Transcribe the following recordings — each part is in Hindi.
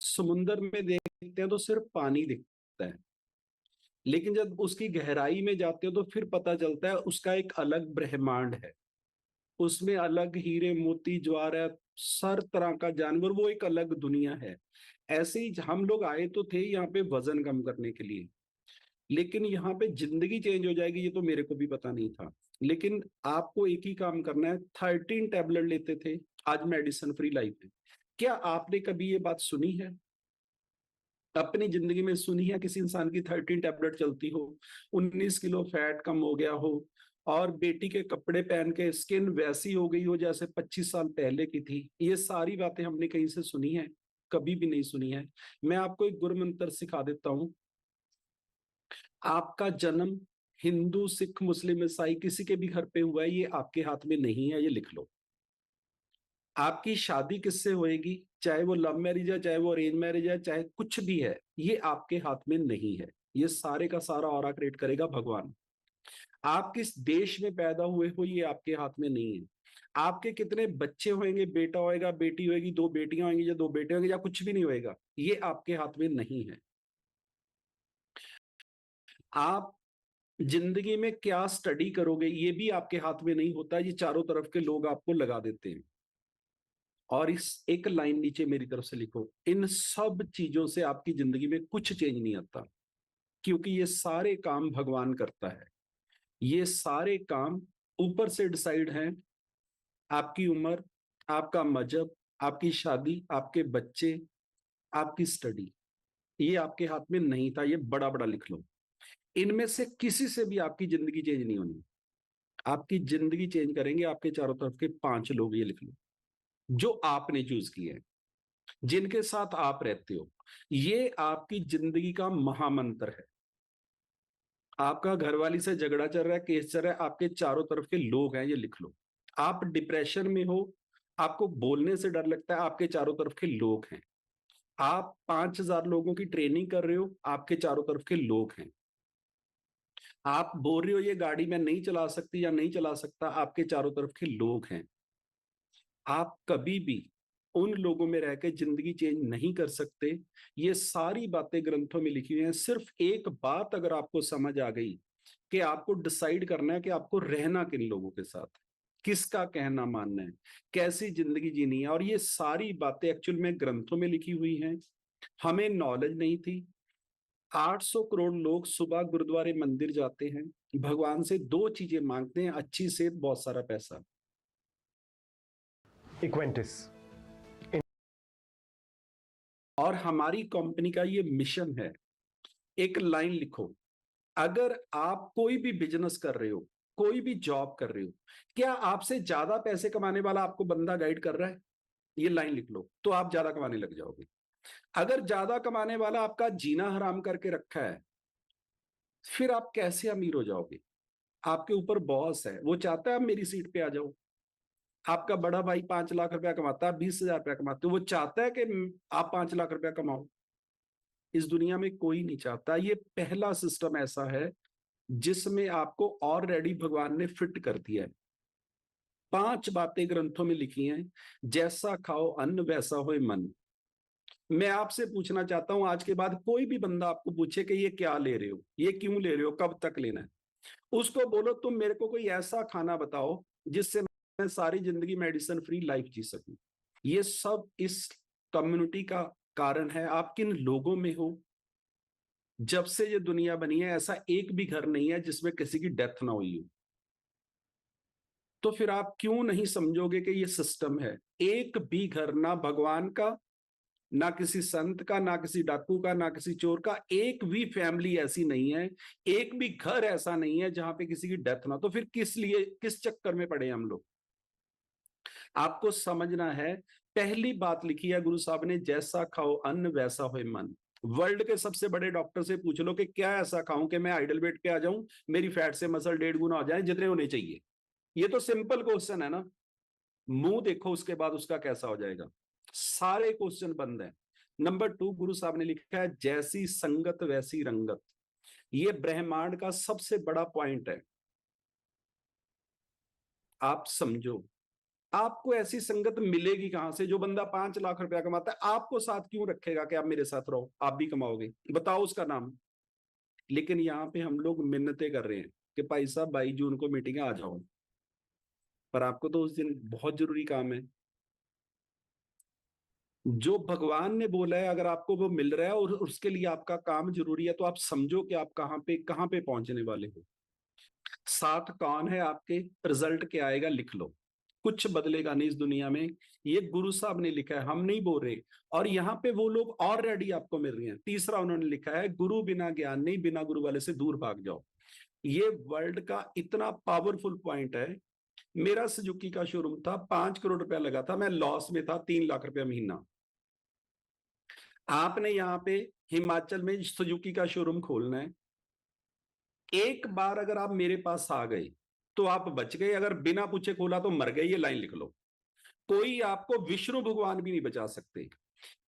समुंदर में देखते हैं तो सिर्फ पानी दिखता है, लेकिन जब उसकी गहराई में जाते हो तो फिर पता चलता है उसका एक अलग ब्रह्मांड है। उसमें अलग हीरे मोती ज्वार, हर तरह का जानवर, वो एक अलग दुनिया है। ऐसे ही हम लोग आए तो थे यहाँ पे वजन कम करने के लिए, लेकिन यहाँ पे जिंदगी चेंज हो जाएगी ये तो मेरे को भी पता नहीं था। लेकिन आपको एक ही काम करना है, 13 टैबलेट लेते थे, आज मेडिसिन फ्री लाइफ है। क्या आपने कभी ये बात सुनी है? अपनी जिंदगी में सुनी है किसी इंसान की 13 टैबलेट चलती हो, 19 किलो फैट कम हो गया हो, और बेटी के कपड़े पहन के स्किन वैसी हो गई हो जैसे 25 साल पहले की थी? ये सारी बातें हमने कहीं से सुनी है? कभी भी नहीं सुनी है। मैं आपको एक गुरु मंत्र सिखा देता हूँ। आपका जन्म हिंदू, सिख, मुस्लिम, ईसाई किसी के भी घर पे हुआ है, ये आपके हाथ में नहीं है, ये लिख लो। आपकी शादी किससे होएगी, चाहे वो लव मैरिज है, चाहे वो अरेंज मैरिज है, चाहे कुछ भी है, ये आपके हाथ में नहीं है। ये सारे का सारा ऑरा क्रिएट करेगा भगवान। आप किस देश में पैदा हुए हो, ये आपके हाथ में नहीं है। आपके कितने बच्चे होंगे, बेटा होएगा, बेटी होएगी, 2 बेटियां होंगी या 2 बेटे होंगे, या कुछ भी नहीं होएगा, ये आपके हाथ में नहीं है। आप जिंदगी में क्या स्टडी करोगे, ये भी आपके हाथ में नहीं होता। ये चारों तरफ के लोग आपको लगा देते हैं। और इस एक लाइन नीचे मेरी तरफ से लिखो, इन सब चीजों से आपकी जिंदगी में कुछ चेंज नहीं आता, क्योंकि ये सारे काम भगवान करता है। ये सारे काम ऊपर से डिसाइड हैं। आपकी उम्र, आपका मजहब, आपकी शादी, आपके बच्चे, आपकी स्टडी, ये आपके हाथ में नहीं था। ये बड़ा बड़ा लिख लो। इनमें से किसी से भी आपकी जिंदगी चेंज नहीं होनी। आपकी जिंदगी चेंज करेंगे आपके चारों तरफ के 5 लोग, ये लिख लो, जो आपने चूज किए हैं, जिनके साथ आप रहते हो। ये आपकी जिंदगी का महामंत्र है। आपका घरवाली से झगड़ा चल रहा है, केस चल रहा है, आपके चारों तरफ के लोग हैं, ये लिख लो। आप डिप्रेशन में हो, आपको बोलने से डर लगता है, आपके चारों तरफ के लोग हैं। आप 5,000 लोगों की ट्रेनिंग कर रहे हो, आपके चारों तरफ के लोग हैं। आप बोल रहे हो ये गाड़ी मैं नहीं चला सकती या नहीं चला सकता, आपके चारों तरफ के लोग हैं। आप कभी भी उन लोगों में रह के जिंदगी चेंज नहीं कर सकते। ये सारी बातें ग्रंथों में लिखी हुई हैं। सिर्फ एक बात अगर आपको समझ आ गई कि आपको डिसाइड करना है कि आपको रहना किन लोगों के साथ, किसका कहना मानना है, कैसी जिंदगी जीनी है, और ये सारी बातें एक्चुअल में ग्रंथों में लिखी हुई हैं। हमें नॉलेज नहीं थी। 800 करोड़ लोग सुबह गुरुद्वारे मंदिर जाते हैं, भगवान से 2 चीजें मांगते हैं, अच्छी सेहत, बहुत सारा पैसा। इक्वेंटिस। और हमारी कंपनी का ये मिशन है। एक लाइन लिखो, अगर आप कोई भी बिजनेस कर रहे हो, कोई भी जॉब कर रहे हो, क्या आपसे ज्यादा पैसे कमाने वाला आपको बंदा गाइड कर रहा है? ये लाइन लिख लो, तो आप ज्यादा कमाने लग जाओगे। अगर ज्यादा कमाने वाला आपका जीना हराम करके रखा है, फिर आप कैसे अमीर हो जाओगे? आपके ऊपर बॉस है, वो चाहता है आप मेरी सीट पे आ जाओ। आपका बड़ा भाई 5 लाख रुपया कमाता है, 20,000 रुपया कमाते हो, वो चाहता है कि आप 5 लाख रुपया कमाओ? इस दुनिया में कोई नहीं चाहता। ये पहला सिस्टम ऐसा है जिसमें आपको ऑलरेडी भगवान ने फिट कर दिया है। 5 बातें ग्रंथों में लिखी हैं, जैसा खाओ अन्न वैसा होए मन। मैं आपसे पूछना चाहता हूं, आज के बाद कोई भी बंदा आपको पूछे कि ये क्या ले रहे हो, ये क्यों ले रहे हो, कब तक लेना है, उसको बोलो तुम मेरे को कोई ऐसा खाना बताओ जिससे मैं सारी जिंदगी मेडिसिन फ्री लाइफ जी सकूं। ये सब इस कम्युनिटी का कारण है। आप किन लोगों में हो? जब से ये दुनिया बनी है, ऐसा एक भी घर नहीं है जिसमें किसी की डेथ ना हुई हो। तो फिर आप क्यों नहीं समझोगे कि ये सिस्टम है? एक भी घर, ना भगवान का, ना किसी संत का, ना किसी डाकू का, ना किसी चोर का, एक भी फैमिली ऐसी नहीं है, एक भी घर ऐसा नहीं है जहां पे किसी की डेथ ना। तो फिर किस लिए, किस चक्कर में पड़े हम लोग? आपको समझना है। पहली बात लिखी है गुरु साहब ने, जैसा खाओ अन्न वैसा होए मन। वर्ल्ड के सबसे बड़े डॉक्टर से पूछ लो कि क्या ऐसा खाऊं कि मैं आइडल वेट पे आ जाऊं, मेरी फैट से मसल 1.5 गुना हो जाए जितने होने चाहिए। ये तो सिंपल क्वेश्चन है ना। मुंह देखो उसके बाद उसका कैसा हो जाएगा। सारे क्वेश्चन बंद है। नंबर 2, गुरु साहब ने लिखा है, जैसी संगत वैसी रंगत। ये ब्रह्मांड का सबसे बड़ा पॉइंट है। आप समझो, आपको ऐसी संगत मिलेगी कहां से? जो बंदा 5 लाख रुपया कमाता है आपको साथ क्यों रखेगा कि आप मेरे साथ रहो, आप भी कमाओगे? बताओ उसका नाम। लेकिन यहाँ पे हम लोग मिन्नतें कर रहे हैं कि भाई साहब 22 जून को मीटिंग आ जाओ, पर आपको तो उस दिन बहुत जरूरी काम है। जो भगवान ने बोला है अगर आपको वो मिल रहा है और उसके लिए आपका काम जरूरी है, तो आप समझो कि आप कहाँ पे पहुंचने वाले हो। साथ कौन है आपके, रिजल्ट क्या आएगा लिख लो। कुछ बदलेगा नहीं इस दुनिया में। ये गुरु साहब ने लिखा है, हम नहीं बोल रहे। और यहाँ पे वो लोग ऑलरेडी आपको मिल रहे हैं। तीसरा उन्होंने लिखा है, गुरु बिना ज्ञान नहीं, बिना गुरु वाले से दूर भाग जाओ। ये वर्ल्ड का इतना पावरफुल पॉइंट है। मेरा सुजुकी का शोरूम था, 5 करोड़ रुपया लगा था, मैं लॉस में था, 3 लाख रुपया महीना। आपने यहाँ पे हिमाचल में सुजुकी का शोरूम खोलना है, एक बार अगर आप मेरे पास आ गए तो आप बच गए, अगर बिना पूछे खोला तो मर गए। ये लाइन लिख लो। कोई आपको विष्णु भगवान भी नहीं बचा सकते।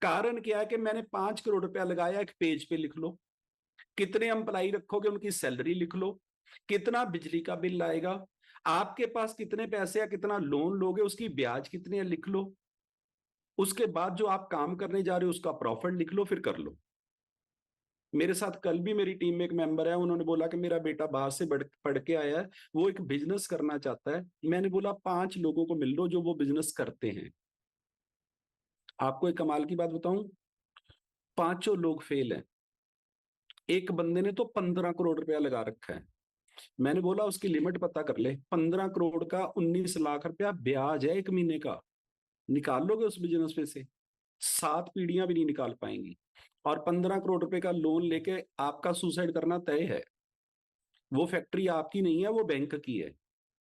कारण क्या है कि मैंने 5 करोड़ रुपया लगाया, एक पेज पे लिख लो। कितने एम्प्लाई रखोगे उनकी सैलरी लिख लो। कितना बिजली का बिल आएगा, आपके पास कितने पैसे या कितना लोन लोगे, उसकी ब्याज कितनी है लिख लो। उसके बाद जो आप काम करने जा रहे हो उसका प्रॉफिट लिख लो, फिर कर लो। मेरे साथ कल भी मेरी टीम में एक मेंबर है, उन्होंने बोला कि मेरा बेटा बाहर से पढ़ के आया है, वो एक बिजनेस करना चाहता है। मैंने बोला 5 लोगों को मिल लो जो वो बिजनेस करते हैं। आपको एक कमाल की बात बताऊं, पांचों लोग फेल हैं। एक बंदे ने तो 15 करोड़ रुपया लगा रखा है। मैंने बोला उसकी लिमिट पता कर ले। 15 करोड़ का 19 लाख रुपया ब्याज है एक महीने का। निकाल लोगे उस बिजनेस में से? 7 पीढ़ियां भी नहीं निकाल पाएंगी। और 15 करोड़ रुपए का लोन लेके आपका सुसाइड करना तय है। वो फैक्ट्री आपकी नहीं है, वो बैंक की है।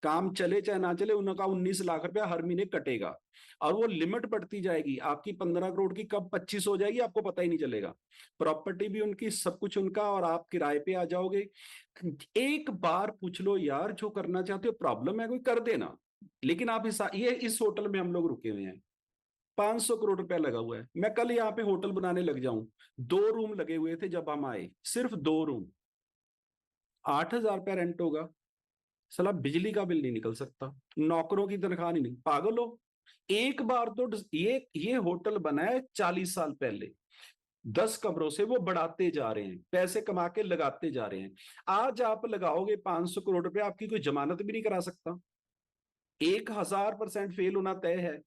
काम चले चाहे ना चले, उनका 19 लाख रुपया हर महीने कटेगा। और वो लिमिट बढ़ती जाएगी, आपकी 15 करोड़ की कब 25 हो जाएगी आपको पता ही नहीं चलेगा। प्रॉपर्टी भी उनकी, सब कुछ उनका, और आप किराए पे आ जाओगे। एक बार पूछ लो यार, जो करना चाहते हो, प्रॉब्लम है कोई कर देना। लेकिन आप इस होटल में हम लोग रुके हुए हैं, 500 करोड़ रुपया लगा हुआ है। मैं कल यहाँ पे होटल बनाने लग जाऊं, 2 रूम लगे हुए थे जब हम आए, सिर्फ 2 रूम, 8,000 रुपया रेंट होगा। साला बिजली का बिल नहीं निकल सकता, नौकरों की तनख्वाह नहीं, पागल हो। एक बार तो ये होटल बना है 40 साल पहले, 10 कमरों से वो बढ़ाते जा रहे हैं, पैसे कमा के लगाते जा रहे हैं। आज आप लगाओगे 500 करोड़ रुपया, आपकी कोई जमानत भी नहीं करा सकता। 1000% फेल होना तय है।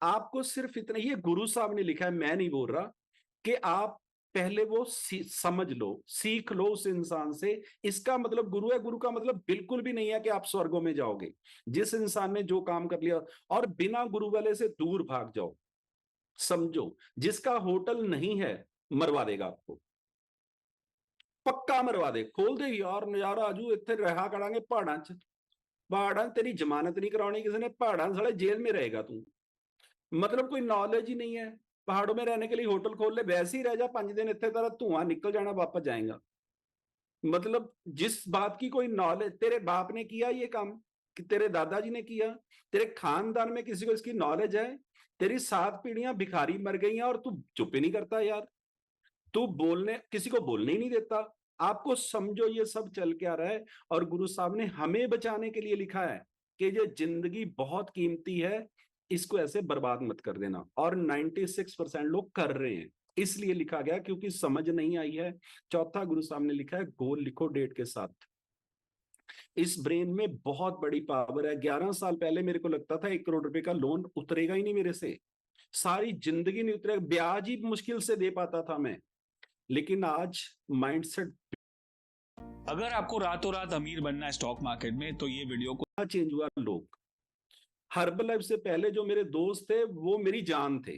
आपको सिर्फ इतना, ये गुरु साहब ने लिखा है, मैं नहीं बोल रहा, कि आप पहले वो समझ लो, सीख लो उस इंसान से। इसका मतलब गुरु है, गुरु का मतलब बिल्कुल भी नहीं है कि आप स्वर्गों में जाओगे। जिस इंसान ने जो काम कर लिया, और बिना गुरु वाले से दूर भाग जाओ। समझो, जिसका होटल नहीं है मरवा देगा आपको, पक्का मरवा दे। खोल दे यार, नजारा आजू इतने रहा करांगे पहाड़ां च। पहाड़ां तेरी जमानत नहीं करानी किसी ने, पहाड़ां साले जेल में रहेगा तू। मतलब कोई नॉलेज ही नहीं है। पहाड़ों में रहने के लिए होटल खोल ले, वैसे ही रह जा 5 दिन, इतने तरह धुआं निकल जाना, वापस जाएगा। मतलब जिस बात की कोई नॉलेज, तेरे बाप ने किया ये काम, कि तेरे दादाजी ने किया, तेरे खानदान में किसी को इसकी नॉलेज है? तेरी 7 पीढ़ियां भिखारी मर गई हैं और तू चुप ही नहीं करता यार। तू बोलने, किसी को बोलने ही नहीं देता। आपको समझो ये सब चल के आ रहा है। और गुरु साहब ने हमें बचाने के लिए लिखा है कि ये जिंदगी बहुत कीमती है, इसको ऐसे बर्बाद मत कर देना। और 96% लोग कर रहे हैं, इसलिए लिखा गया क्योंकि समझ नहीं आई है। चौथा गुरु साहब ने लिखा है, गोल लिखो डेट के साथ। इस ब्रेन में बहुत बड़ी पावर है। 11 साल पहले मेरे को लगता था 1 करोड़ रुपए का लोन उतरेगा ही नहीं मेरे से, सारी जिंदगी नहीं उतरेगा, ब्याज ही मुश्किल से दे पाता था मैं। लेकिन आज माइंडसेट अगर आपको रातों रात अमीर बनना है स्टॉक मार्केट में, तो ये वीडियो को चेंज हुआ। लोग, हर्बल लाइफ से पहले जो मेरे दोस्त थे वो मेरी जान थे।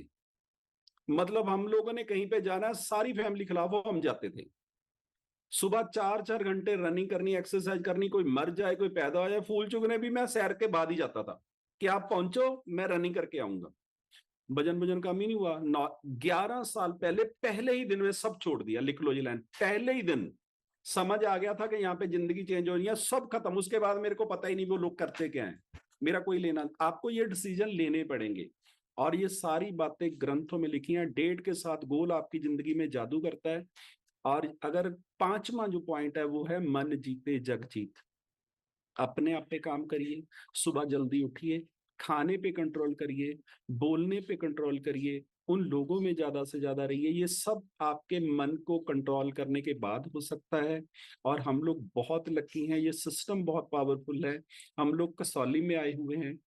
मतलब हम लोगों ने कहीं पे जाना है, सारी फैमिली खिलाफ हो, हम जाते थे। सुबह 4-4 घंटे रनिंग करनी, एक्सरसाइज करनी, कोई मर जाए कोई पैदा हो जाए, फूल चुगने भी मैं सैर के बाद ही जाता था कि आप पहुंचो मैं रनिंग करके आऊंगा। भजन भजन काम ही नहीं हुआ। 11 साल पहले पहले ही दिन में सब छोड़ दिया, लिख लो जी लाइन, पहले ही दिन समझ आ गया था कि यहाँ पे जिंदगी चेंज हो रही है, सब खत्म। उसके बाद मेरे को पता ही नहीं वो लोग करते क्या है, मेरा कोई लेना। आपको ये डिसीजन लेने पड़ेंगे। और ये सारी बातें ग्रंथों में लिखी हैं। डेट के साथ गोल आपकी जिंदगी में जादू करता है। और अगर पांचवा जो पॉइंट है वो है, मन जीते जग जीत। अपने आप पे काम करिए, सुबह जल्दी उठिए, खाने पे कंट्रोल करिए, बोलने पे कंट्रोल करिए, उन लोगों में ज़्यादा से ज़्यादा रहिए। ये सब आपके मन को कंट्रोल करने के बाद हो सकता है। और हम लोग बहुत लकी हैं, ये सिस्टम बहुत पावरफुल है। हम लोग कसौली में आए हुए हैं,